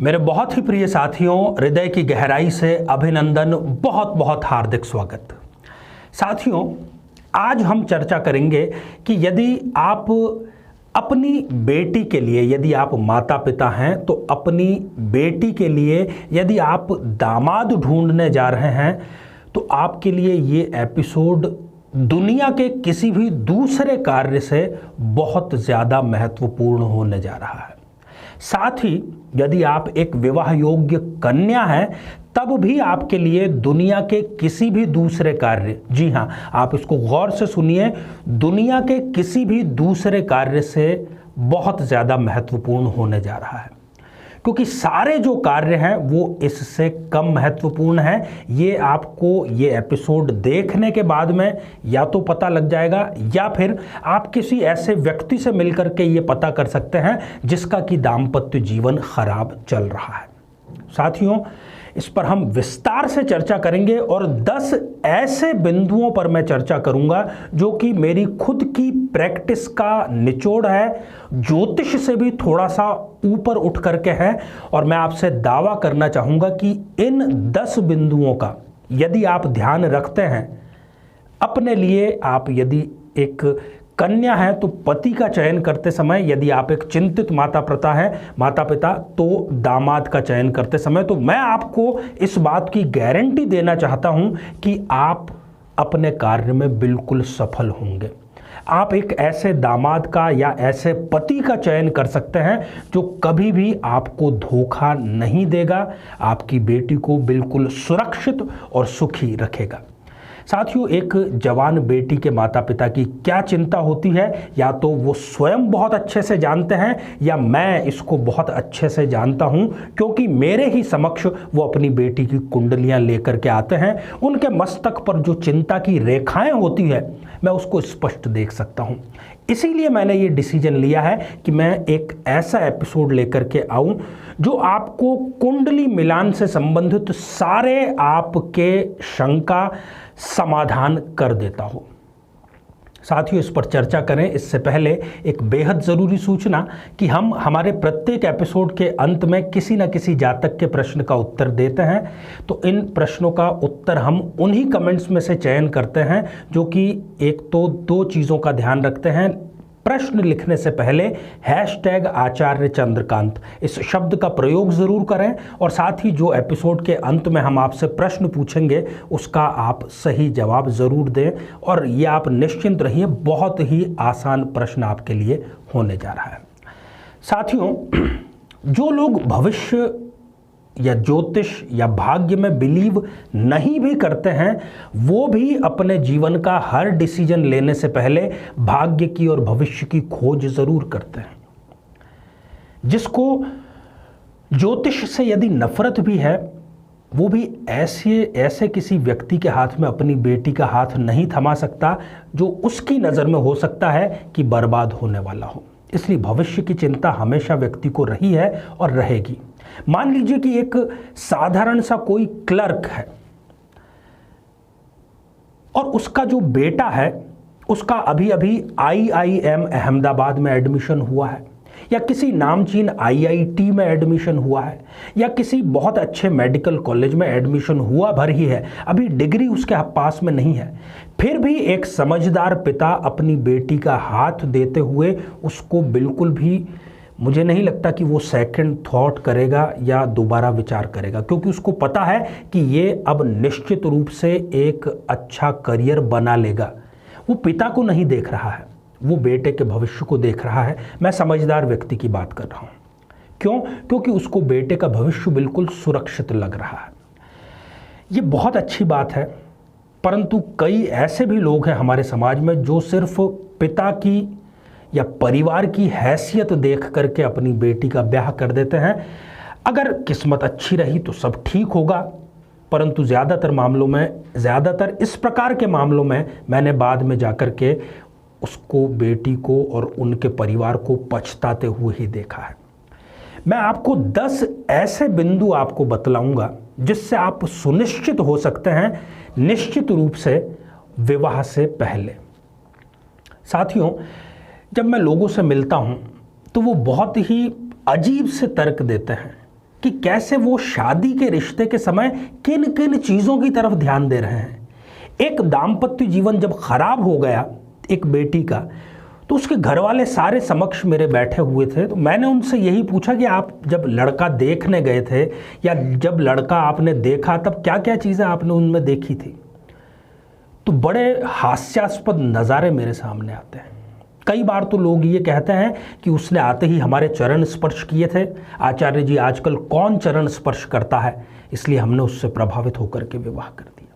मेरे बहुत ही प्रिय साथियों, हृदय की गहराई से अभिनंदन, बहुत बहुत हार्दिक स्वागत। साथियों, आज हम चर्चा करेंगे कि यदि आप अपनी बेटी के लिए, यदि आप माता पिता हैं तो अपनी बेटी के लिए यदि आप दामाद ढूंढने जा रहे हैं तो आपके लिए ये एपिसोड दुनिया के किसी भी दूसरे कार्य से बहुत ज़्यादा महत्वपूर्ण होने जा रहा है। साथ ही यदि आप एक विवाह योग्य कन्या हैं तब भी आपके लिए दुनिया के किसी भी दूसरे कार्य, जी हाँ, आप इसको गौर से सुनिए, दुनिया के किसी भी दूसरे कार्य से बहुत ज़्यादा महत्वपूर्ण होने जा रहा है, क्योंकि सारे जो कार्य हैं वो इससे कम महत्वपूर्ण हैं। ये आपको ये एपिसोड देखने के बाद में या तो पता लग जाएगा या फिर आप किसी ऐसे व्यक्ति से मिलकर के ये पता कर सकते हैं जिसका कि दाम्पत्य जीवन खराब चल रहा है। साथियों, इस पर हम विस्तार से चर्चा करेंगे और 10 ऐसे बिंदुओं पर मैं चर्चा करूंगा जो कि मेरी खुद की प्रैक्टिस का निचोड़ है, ज्योतिष से भी थोड़ा सा ऊपर उठ करके है। और मैं आपसे दावा करना चाहूंगा कि इन 10 बिंदुओं का यदि आप ध्यान रखते हैं अपने लिए, आप यदि एक कन्या है तो पति का चयन करते समय, यदि आप एक चिंतित माता पिता तो दामाद का चयन करते समय, तो मैं आपको इस बात की गारंटी देना चाहता हूं कि आप अपने कार्य में बिल्कुल सफल होंगे। आप एक ऐसे दामाद का या ऐसे पति का चयन कर सकते हैं जो कभी भी आपको धोखा नहीं देगा, आपकी बेटी को बिल्कुल सुरक्षित और सुखी रखेगा। साथियों, एक जवान बेटी के माता पिता की क्या चिंता होती है, या तो वो स्वयं बहुत अच्छे से जानते हैं या मैं इसको बहुत अच्छे से जानता हूं, क्योंकि मेरे ही समक्ष वो अपनी बेटी की कुंडलियां लेकर के आते हैं। उनके मस्तक पर जो चिंता की रेखाएं होती है मैं उसको स्पष्ट देख सकता हूं। इसीलिए मैंने ये डिसीजन लिया है कि मैं एक ऐसा एपिसोड लेकर के आऊं जो आपको कुंडली मिलान से संबंधित सारे आपके शंका समाधान कर देता हो। साथियों, इस पर चर्चा करें इससे पहले एक बेहद ज़रूरी सूचना कि हम हमारे प्रत्येक एपिसोड के अंत में किसी न किसी जातक के प्रश्न का उत्तर देते हैं। तो इन प्रश्नों का उत्तर हम उन्हीं कमेंट्स में से चयन करते हैं जो कि एक तो 2 चीज़ों का ध्यान रखते हैं। प्रश्न लिखने से पहले #आचार्य चंद्रकांत इस शब्द का प्रयोग ज़रूर करें, और साथ ही जो एपिसोड के अंत में हम आपसे प्रश्न पूछेंगे उसका आप सही जवाब ज़रूर दें। और ये आप निश्चिंत रहिए, बहुत ही आसान प्रश्न आपके लिए होने जा रहा है। साथियों, जो लोग भविष्य या ज्योतिष या भाग्य में बिलीव नहीं भी करते हैं वो भी अपने जीवन का हर डिसीजन लेने से पहले भाग्य की और भविष्य की खोज जरूर करते हैं। जिसको ज्योतिष से यदि नफरत भी है वो भी ऐसे किसी व्यक्ति के हाथ में अपनी बेटी का हाथ नहीं थमा सकता जो उसकी नज़र में हो सकता है कि बर्बाद होने वाला हो। इसलिए भविष्य की चिंता हमेशा व्यक्ति को रही है और रहेगी। मान लीजिए कि एक साधारण सा कोई क्लर्क है और उसका जो बेटा है उसका अभी अभी IIM अहमदाबाद में एडमिशन हुआ है, या किसी नामचीन IIT में एडमिशन हुआ है, या किसी बहुत अच्छे मेडिकल कॉलेज में एडमिशन हुआ भर ही है, अभी डिग्री उसके पास में नहीं है। फिर भी एक समझदार पिता अपनी बेटी का हाथ देते हुए उसको बिल्कुल भी, मुझे नहीं लगता कि वो सेकंड थॉट करेगा या दोबारा विचार करेगा, क्योंकि उसको पता है कि ये अब निश्चित रूप से एक अच्छा करियर बना लेगा। वो पिता को नहीं देख रहा है, वो बेटे के भविष्य को देख रहा है। मैं समझदार व्यक्ति की बात कर रहा हूँ। क्यों? क्योंकि उसको बेटे का भविष्य बिल्कुल सुरक्षित लग रहा है। ये बहुत अच्छी बात है, परंतु कई ऐसे भी लोग हैं हमारे समाज में जो सिर्फ पिता की या परिवार की हैसियत देख करके अपनी बेटी का ब्याह कर देते हैं। अगर किस्मत अच्छी रही तो सब ठीक होगा, परंतु ज़्यादातर इस प्रकार के मामलों में मैंने बाद में जाकर के उसको, बेटी को और उनके परिवार को पछताते हुए ही देखा है। मैं आपको 10 ऐसे बिंदु आपको बतलाऊंगा जिससे आप सुनिश्चित हो सकते हैं निश्चित रूप से विवाह से पहले। साथियों, जब मैं लोगों से मिलता हूं तो वो बहुत ही अजीब से तर्क देते हैं कि कैसे वो शादी के रिश्ते के समय किन किन चीज़ों की तरफ ध्यान दे रहे हैं। एक दाम्पत्य जीवन जब खराब हो गया एक बेटी का, तो उसके घर वाले सारे समक्ष मेरे बैठे हुए थे। तो मैंने उनसे यही पूछा कि आप जब लड़का देखने गए थे या जब लड़का आपने देखा तब क्या क्या चीज़ें आपने उनमें देखी थी। तो बड़े हास्यास्पद नज़ारे मेरे सामने आते हैं। कई बार तो लोग ये कहते हैं कि उसने आते ही हमारे चरण स्पर्श किए थे। आचार्य जी, आजकल कौन चरण स्पर्श करता है, इसलिए हमने उससे प्रभावित होकर के विवाह कर दिया।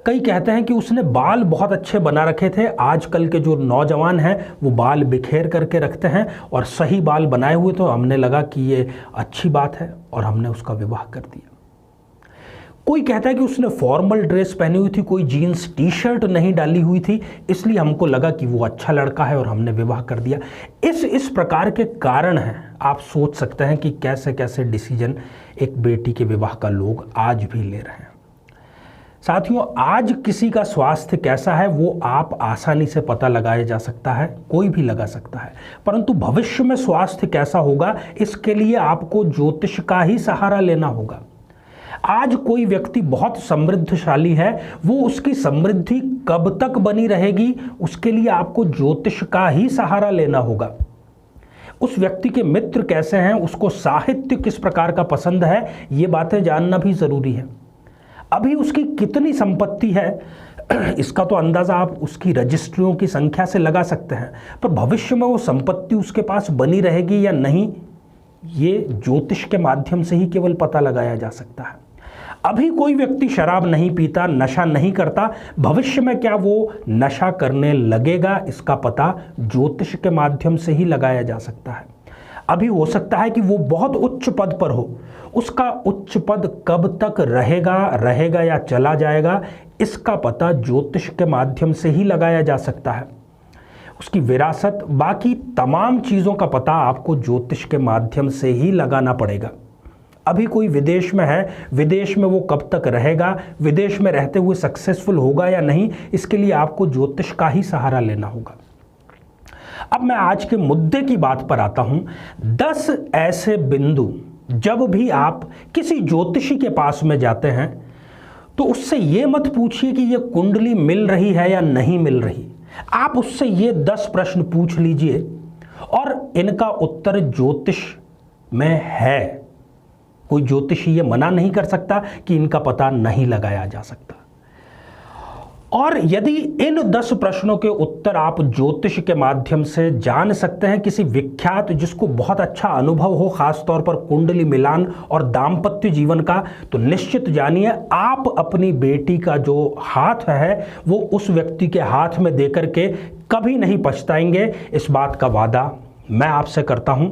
कई कहते हैं कि उसने बाल बहुत अच्छे बना रखे थे। आजकल के जो नौजवान हैं वो बाल बिखेर करके रखते हैं, और सही बाल बनाए हुए तो हमने लगा कि ये अच्छी बात है और हमने उसका विवाह कर दिया। कोई कहता है कि उसने फॉर्मल ड्रेस पहनी हुई थी, कोई जीन्स टी शर्ट नहीं डाली हुई थी, इसलिए हमको लगा कि वो अच्छा लड़का है और हमने विवाह कर दिया। इस प्रकार के कारण हैं। आप सोच सकते हैं कि कैसे कैसे डिसीजन एक बेटी के विवाह का लोग आज भी ले रहे हैं। साथियों, आज किसी का स्वास्थ्य कैसा है वो आप आसानी से पता लगाया जा सकता है, कोई भी लगा सकता है, परंतु भविष्य में स्वास्थ्य कैसा होगा इसके लिए आपको ज्योतिष का ही सहारा लेना होगा। आज कोई व्यक्ति बहुत समृद्धशाली है, वो उसकी समृद्धि कब तक बनी रहेगी उसके लिए आपको ज्योतिष का ही सहारा लेना होगा। उस व्यक्ति के मित्र कैसे हैं, उसको साहित्य किस प्रकार का पसंद है, ये बातें जानना भी जरूरी है। अभी उसकी कितनी संपत्ति है इसका तो अंदाजा आप उसकी रजिस्ट्रियों की संख्या से लगा सकते हैं, पर भविष्य में वो संपत्ति उसके पास बनी रहेगी या नहीं, ये ज्योतिष के माध्यम से ही केवल पता लगाया जा सकता है। अभी कोई व्यक्ति शराब नहीं पीता, नशा नहीं करता, भविष्य में क्या वो नशा करने लगेगा इसका पता ज्योतिष के माध्यम से ही लगाया जा सकता है। अभी हो सकता है कि वो बहुत उच्च पद पर हो, उसका उच्च पद कब तक रहेगा या चला जाएगा इसका पता ज्योतिष के माध्यम से ही लगाया जा सकता है। उसकी विरासत, बाकी तमाम चीज़ों का पता आपको ज्योतिष के माध्यम से ही लगाना पड़ेगा। अभी कोई विदेश में है, विदेश में वो कब तक रहेगा, विदेश में रहते हुए सक्सेसफुल होगा या नहीं, इसके लिए आपको ज्योतिष का ही सहारा लेना होगा। अब मैं आज के मुद्दे की बात पर आता हूं। 10 ऐसे बिंदु जब भी आप किसी ज्योतिषी के पास में जाते हैं तो उससे ये मत पूछिए कि ये कुंडली मिल रही है या नहीं मिल रही। आप उससे ये 10 प्रश्न पूछ लीजिए और इनका उत्तर ज्योतिष में है। कोई ज्योतिषी ये मना नहीं कर सकता कि इनका पता नहीं लगाया जा सकता। और यदि इन 10 प्रश्नों के उत्तर आप ज्योतिष के माध्यम से जान सकते हैं, किसी विख्यात जिसको बहुत अच्छा अनुभव हो खासतौर पर कुंडली मिलान और दाम्पत्य जीवन का, तो निश्चित जानिए आप अपनी बेटी का जो हाथ है वो उस व्यक्ति के हाथ में देकर के कभी नहीं पछताएंगे। इस बात का वादा मैं आपसे करता हूं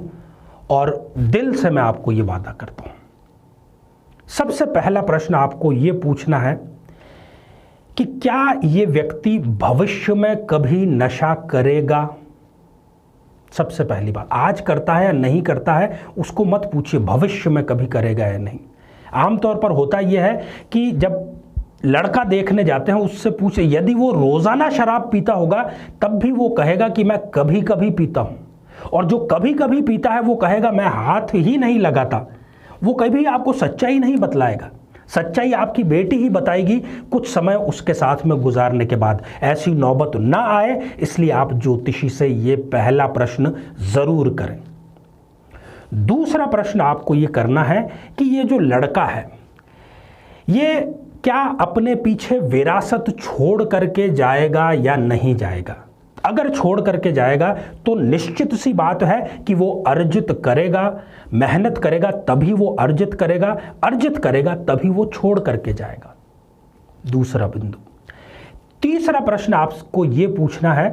और दिल से मैं आपको ये वादा करता हूं। सबसे पहला प्रश्न आपको ये पूछना है कि क्या ये व्यक्ति भविष्य में कभी नशा करेगा। सबसे पहली बात, आज करता है या नहीं करता है उसको मत पूछिए, भविष्य में कभी करेगा या नहीं। आमतौर पर होता यह है कि जब लड़का देखने जाते हैं उससे पूछे, यदि वो रोजाना शराब पीता होगा तब भी वो कहेगा कि मैं कभी कभी पीता हूं, और जो कभी कभी पीता है वो कहेगा मैं हाथ ही नहीं लगाता। वो कभी आपको सच्चाई नहीं बतलाएगा, सच्चाई आपकी बेटी ही बताएगी कुछ समय उसके साथ में गुजारने के बाद। ऐसी नौबत ना आए इसलिए आप ज्योतिषी से ये पहला प्रश्न जरूर करें। दूसरा प्रश्न आपको ये करना है कि ये जो लड़का है ये क्या अपने पीछे विरासत छोड़ करके जाएगा या नहीं जाएगा। अगर छोड़ करके जाएगा तो निश्चित सी बात है कि वो अर्जित करेगा, मेहनत करेगा तभी वो अर्जित करेगा तभी वो छोड़ करके जाएगा। दूसरा बिंदु। तीसरा प्रश्न आपको ये पूछना है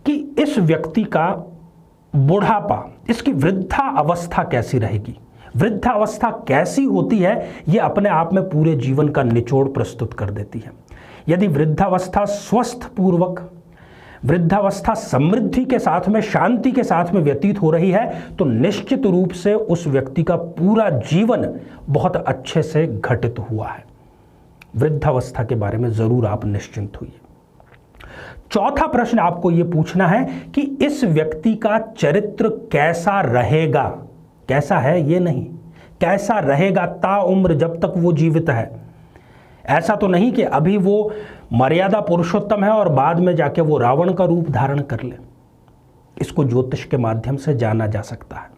कि इस व्यक्ति का बुढ़ापा, इसकी वृद्धा अवस्था कैसी रहेगी। वृद्धा अवस्था कैसी होती है ये अपने आप में पूरे जीवन का निचोड़ प्रस्तुत कर देती है। यदि वृद्धावस्था स्वस्थ पूर्वक, वृद्धावस्था समृद्धि के साथ में, शांति के साथ में व्यतीत हो रही है तो निश्चित रूप से उस व्यक्ति का पूरा जीवन बहुत अच्छे से घटित हुआ है। वृद्धावस्था के बारे में जरूर आप निश्चिंत होइए। चौथा प्रश्न आपको यह पूछना है कि इस व्यक्ति का चरित्र कैसा रहेगा। कैसा है ये नहीं, कैसा रहेगा ताउम्र जब तक वो जीवित है। ऐसा तो नहीं कि अभी वो मर्यादा पुरुषोत्तम है और बाद में जाके वो रावण का रूप धारण कर ले। इसको ज्योतिष के माध्यम से जाना जा सकता है।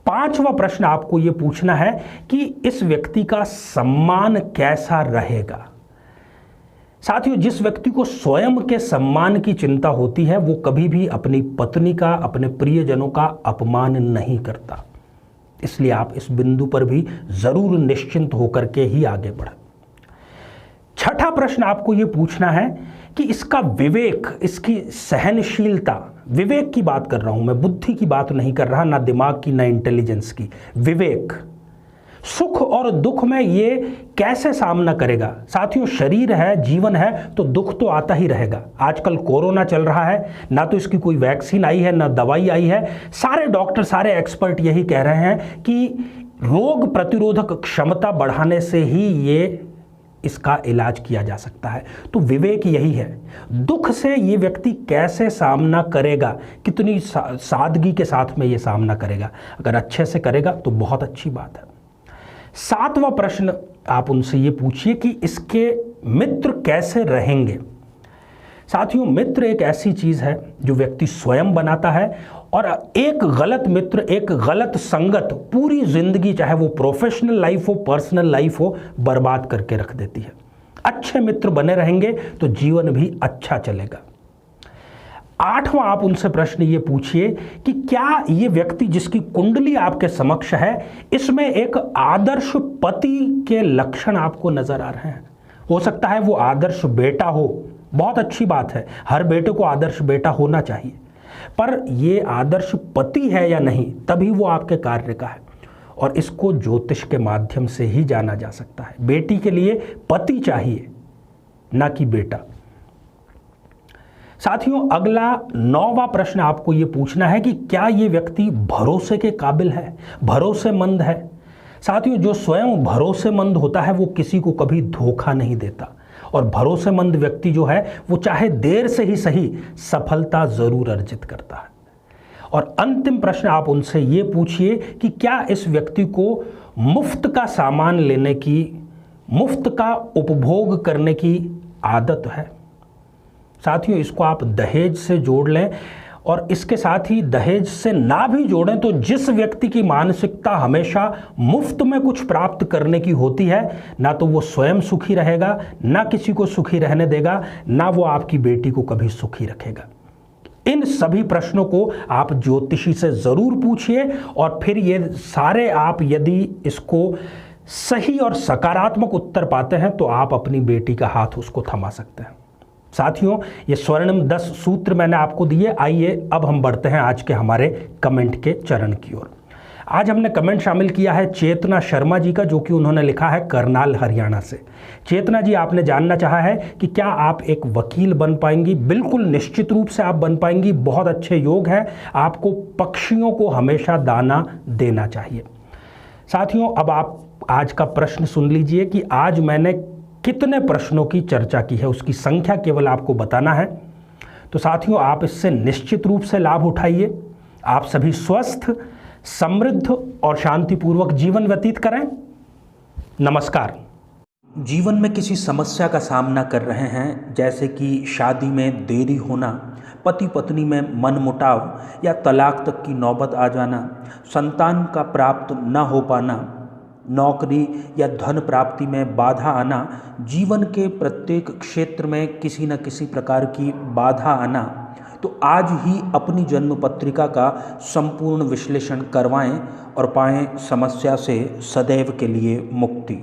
5वां प्रश्न आपको ये पूछना है कि इस व्यक्ति का सम्मान कैसा रहेगा। साथियों, जिस व्यक्ति को स्वयं के सम्मान की चिंता होती है वो कभी भी अपनी पत्नी का, अपने प्रियजनों का अपमान नहीं करता। इसलिए आप इस बिंदु पर भी जरूर निश्चिंत होकर के ही आगे बढ़ें। 6ठा प्रश्न आपको यह पूछना है कि इसका विवेक, इसकी सहनशीलता, विवेक की बात कर रहा हूं मैं, बुद्धि की बात नहीं कर रहा, ना दिमाग की ना इंटेलिजेंस की, विवेक, सुख और दुख में ये कैसे सामना करेगा। साथियों, शरीर है, जीवन है, तो दुख तो आता ही रहेगा। आजकल कोरोना चल रहा है, ना तो इसकी कोई वैक्सीन आई है ना दवाई आई है। सारे डॉक्टर, सारे एक्सपर्ट यही कह रहे हैं कि रोग प्रतिरोधक क्षमता बढ़ाने से ही ये इसका इलाज किया जा सकता है। तो विवेक यही है। दुख से ये व्यक्ति कैसे सामना करेगा, कितनी सादगी के साथ में ये सामना करेगा। अगर अच्छे से करेगा तो बहुत अच्छी बात है। 7वां प्रश्न आप उनसे ये पूछिए कि इसके मित्र कैसे रहेंगे। साथियों, मित्र एक ऐसी चीज है जो व्यक्ति स्वयं बनाता है और एक गलत मित्र, एक गलत संगत पूरी जिंदगी, चाहे वो प्रोफेशनल लाइफ हो, पर्सनल लाइफ हो, बर्बाद करके रख देती है। अच्छे मित्र बने रहेंगे तो जीवन भी अच्छा चलेगा। 8वां आप उनसे प्रश्न ये पूछिए कि क्या ये व्यक्ति जिसकी कुंडली आपके समक्ष है, इसमें एक आदर्श पति के लक्षण आपको नजर आ रहे हैं। हो सकता है वो आदर्श बेटा हो, बहुत अच्छी बात है, हर बेटे को आदर्श बेटा होना चाहिए, पर ये आदर्श पति है या नहीं, तभी वो आपके कार्य का है। और इसको ज्योतिष के माध्यम से ही जाना जा सकता है। बेटी के लिए पति चाहिए, ना कि बेटा। साथियों, अगला 9वां प्रश्न आपको ये पूछना है कि क्या ये व्यक्ति भरोसे के काबिल है, भरोसेमंद है। साथियों, जो स्वयं भरोसेमंद होता है वो किसी को कभी धोखा नहीं देता, और भरोसेमंद व्यक्ति जो है वो चाहे देर से ही सही सफलता जरूर अर्जित करता है। और अंतिम प्रश्न आप उनसे ये पूछिए कि क्या इस व्यक्ति को मुफ्त का सामान लेने की, मुफ्त का उपभोग करने की आदत है। साथियों, इसको आप दहेज से जोड़ लें, और इसके साथ ही दहेज से ना भी जोड़ें तो जिस व्यक्ति की मानसिकता हमेशा मुफ्त में कुछ प्राप्त करने की होती है, ना तो वो स्वयं सुखी रहेगा, ना किसी को सुखी रहने देगा, ना वो आपकी बेटी को कभी सुखी रखेगा। इन सभी प्रश्नों को आप ज्योतिषी से जरूर पूछिए, और फिर ये सारे आप यदि इसको सही और सकारात्मक उत्तर पाते हैं तो आप अपनी बेटी का हाथ उसको थमा सकते हैं। साथियों, ये स्वर्णिम 10 सूत्र मैंने आपको दिए। आइए अब हम बढ़ते हैं आज के हमारे कमेंट के चरण की ओर। आज हमने कमेंट शामिल किया है चेतना शर्मा जी का, जो कि उन्होंने लिखा है करनाल हरियाणा से। चेतना जी, आपने जानना चाहा है कि क्या आप एक वकील बन पाएंगी। बिल्कुल निश्चित रूप से आप बन पाएंगी, बहुत अच्छे योग है। आपको पक्षियों को हमेशा दाना देना चाहिए। साथियों, अब आप आज का प्रश्न सुन लीजिए कि आज मैंने कितने प्रश्नों की चर्चा की है, उसकी संख्या केवल आपको बताना है। तो साथियों, आप इससे निश्चित रूप से लाभ उठाइए। आप सभी स्वस्थ, समृद्ध और शांतिपूर्वक जीवन व्यतीत करें। नमस्कार। जीवन में किसी समस्या का सामना कर रहे हैं, जैसे कि शादी में देरी होना, पति पत्नी में मनमुटाव या तलाक तक की नौबत आ जाना, संतान का प्राप्त न हो पाना, नौकरी या धन प्राप्ति में बाधा आना, जीवन के प्रत्येक क्षेत्र में किसी न किसी प्रकार की बाधा आना, तो आज ही अपनी जन्म पत्रिका का संपूर्ण विश्लेषण करवाएं और पाएं समस्या से सदैव के लिए मुक्ति।